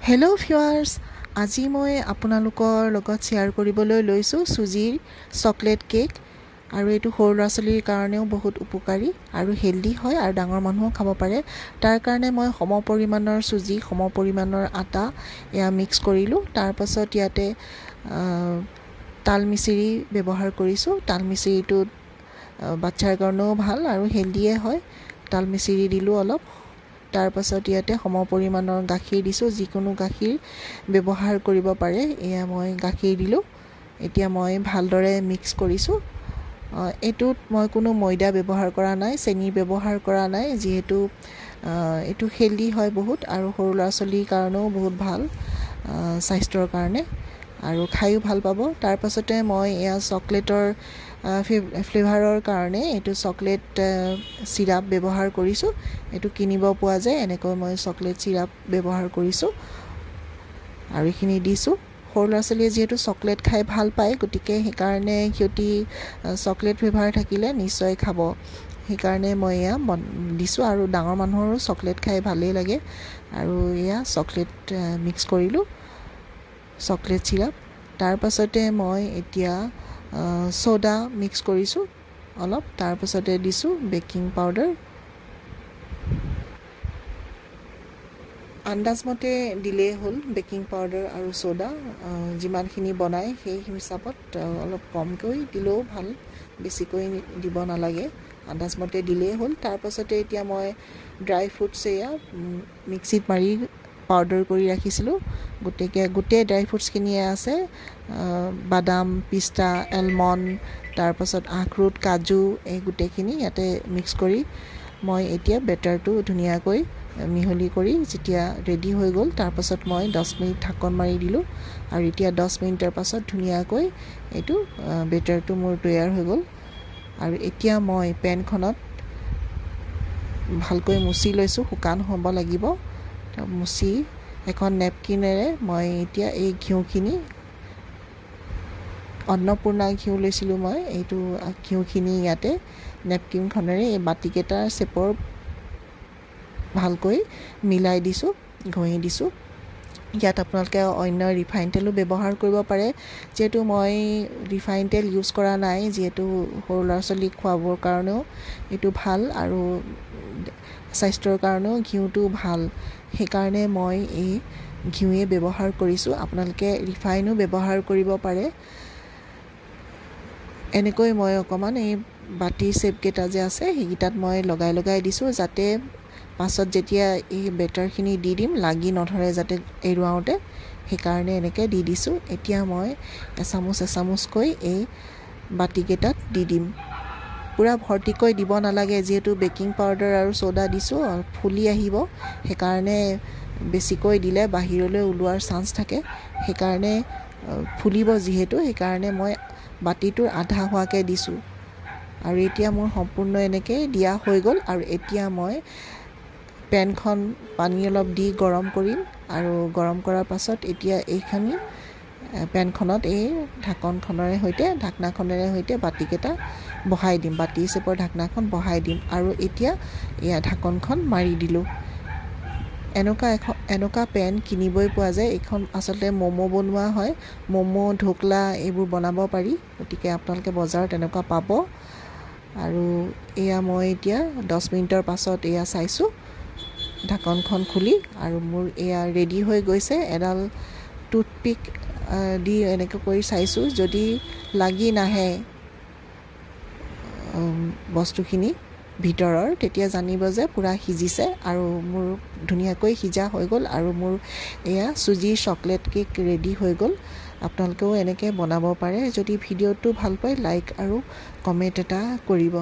Hello' viewers, আজি মই আপোনালোকৰ লগত শ্বেয়াৰ কৰিবলৈ লৈছোঁ চুজিৰ চকলেট কেক। আৰু এইটো সৰু ল'ৰা ছোৱালীৰ কাৰণেও বহুত উপকাৰী আৰু হেল্ডি হয় আৰু ডাঙৰ মানুহো খাব পাৰে। তাৰ কাৰণে মই সম পৰিমাণৰ চুজি, সম পৰিমাণৰ আটা এয়া মিক্স কৰিলোঁ। তাৰপাছত ইয়াতে তাল মিচিৰি ব্যৱহাৰ কৰিছোঁ। তাল মিচিৰিটো বাচ্চাৰ কাৰণেও ভাল আৰু হেল্ডিয়ে হয়। তাল মিচিৰি দিলোঁ অলপ। তাৰপাছত ইয়াতে সম পৰিমাণৰ গাখীৰ দিছোঁ। যিকোনো গাখীৰ ব্যৱহাৰ কৰিব পাৰে। এয়া মই গাখীৰ দিলোঁ। এতিয়া মই ভালদৰে মিক্স কৰিছোঁ। এইটোত মই কোনো ময়দা ব্যৱহাৰ কৰা নাই, চেনি ব্যৱহাৰ কৰা নাই, যিহেতু এইটো হেল্ডি হয় বহুত আৰু সৰু ল'ৰা ছোৱালীৰ কাৰণেও বহুত ভাল স্বাস্থ্যৰ কাৰণে আৰু খায়ো ভাল পাব। তাৰপাছতে মই এয়া চকলেটৰ ফ্লেভাৰৰ কাৰণে এইটো চকলেট চিৰাপ ব্যৱহাৰ কৰিছোঁ। এইটো কিনিব পোৱা যায়, এনেকৈ মই চকলেট চিৰাপ ব্যৱহাৰ কৰিছোঁ আৰু এইখিনি দিছোঁ। সৰু ল'ৰা ছোৱালীয়ে যিহেতু চকলেট খাই ভাল পায়, গতিকে সেইকাৰণে সিহঁতি চকলেট ফ্লেভাৰ থাকিলে নিশ্চয় খাব। সেইকাৰণে মই এয়া দিছোঁ আৰু ডাঙৰ মানুহৰো চকলেট খাই ভালেই লাগে। আৰু এয়া চকলেট মিক্স কৰিলোঁ, চকলেট চিৰাপ। তাৰপাছতে মই এতিয়া ছ'ডা মিক্স কৰিছোঁ অলপ। তাৰপাছতে দিছোঁ বেকিং পাউডাৰ। আন্দাজমতে দিলেই হ'ল বেকিং পাউডাৰ আৰু ছ'ডা। যিমানখিনি বনায় সেই হিচাপত অলপ কমকৈ দিলেও ভাল, বেছিকৈ দিব নালাগে, আন্দাজমতে দিলেই হ'ল। তাৰপাছতে এতিয়া মই ড্ৰাই ফ্ৰুটছ এয়া মিক্সিত মাৰি পাউডাৰ কৰি ৰাখিছিলোঁ। গোটেই ড্ৰাই ফ্ৰুটছখিনিয়ে আছে, বাদাম, পিষ্টা, এলমণ্ড, তাৰপাছত আখৰোট, কাজু, এই গোটেইখিনি ইয়াতে মিক্স কৰি মই এতিয়া বেটাৰটো ধুনীয়াকৈ মিহলি কৰি যেতিয়া ৰেডি হৈ গ'ল, তাৰপাছত মই 10 মিনিট ঢাকন মাৰি দিলোঁ। আৰু এতিয়া 10 মিনিটৰ পাছত ধুনীয়াকৈ এইটো বেটাৰটো মোৰ তৈয়াৰ হৈ গ'ল। আৰু এতিয়া মই পেনখনত ভালকৈ মুচি লৈছোঁ, শুকান হ'ব লাগিব। মুচি এখন নেপকিনেৰে মই এতিয়া এই ঘিউখিনি, অন্নপূৰ্ণা ঘিউ লৈছিলোঁ মই, এইটো ঘিউখিনি ইয়াতে নেপকিনখনেৰে এই বাতিকেইটাৰ চেপৰ ভালকৈ মিলাই দিছোঁ, ঘঁহি দিছোঁ। ইয়াত আপোনালোকে অন্য ৰিফাইন তেলো ব্যৱহাৰ কৰিব পাৰে। যিহেতু মই ৰিফাইন তেল ইউজ কৰা নাই, যিহেতু সৰু ল'ৰা ছোৱালীক খুৱাবৰ কাৰণেও এইটো ভাল আৰু স্বাস্থ্যৰ কাৰণেও ঘিউটো ভাল। সেইকাৰণে মই এই ঘিউৱে ব্যৱহাৰ কৰিছোঁ। আপোনালোকে ৰিফাইনো ব্যৱহাৰ কৰিব পাৰে। এনেকৈ মই অকণমান এই বাতিৰ শ্বেপকেইটা যে আছে সেইকেইটাত মই লগাই দিছোঁ, যাতে পাছত যেতিয়া এই বেটাৰখিনি দি দিম লাগি নধৰে, যাতে এৰুৱাওঁতে। সেইকাৰণে এনেকৈ দি দিছোঁ। এতিয়া মই এচামুচকৈ এই বাতিকেইটাত দি দিম। পূৰা ভৰ্তিকৈ দিব নালাগে, যিহেতু বেকিং পাউডাৰ আৰু ছ'ডা দিছোঁ, ফুলি আহিব। সেইকাৰণে বেছিকৈ দিলে বাহিৰলৈ ওলোৱাৰ চান্স থাকে। সেইকাৰণে ফুলিব যিহেতু, সেইকাৰণে মই বাতিটোৰ আধা হোৱাকৈ দিছোঁ। আৰু এতিয়া মোৰ সম্পূৰ্ণ এনেকৈ দিয়া হৈ গ'ল। আৰু এতিয়া মই পেনখন পানী অলপ দি গৰম কৰিম আৰু গৰম কৰাৰ পাছত এতিয়া এইখিনি পেনখনত এই ঢাকনাখনেৰে সৈতে বাতিকেইটা বহাই দিম, বাতি চেপৰ ঢাকনাখন বহাই দিম। আৰু এতিয়া এয়া ঢাকনখন মাৰি দিলোঁ। এনেকুৱা পেন কিনিবই পোৱা যায়। এইখন আচলতে ম'ম' বনোৱা হয়, ম'ম', ঢোকলা এইবোৰ বনাব পাৰি। গতিকে আপোনালোকে বজাৰত এনেকুৱা পাব। আৰু এয়া মই এতিয়া 10 মিনিটৰ পাছত এয়া চাইছোঁ ঢাকনখন খুলি, আৰু মোৰ এয়া ৰেডি হৈ গৈছে। এডাল টুথপিক দি এনেকৈ কৰি চাইছোঁ, যদি লাগি নাহে বস্তুখিনি ভিতৰৰ, তেতিয়া জানিব যে পূৰা সিজিছে। আৰু মোৰ ধুনীয়াকৈ সিজা হৈ গ'ল আৰু মোৰ এয়া চুজিৰ চকলেট কেক ৰেডি হৈ গ'ল। আপোনালোকেও এনেকৈ বনাব পাৰে। যদি ভিডিঅ'টো ভাল পায়, লাইক আৰু কমেণ্ট এটা কৰিব।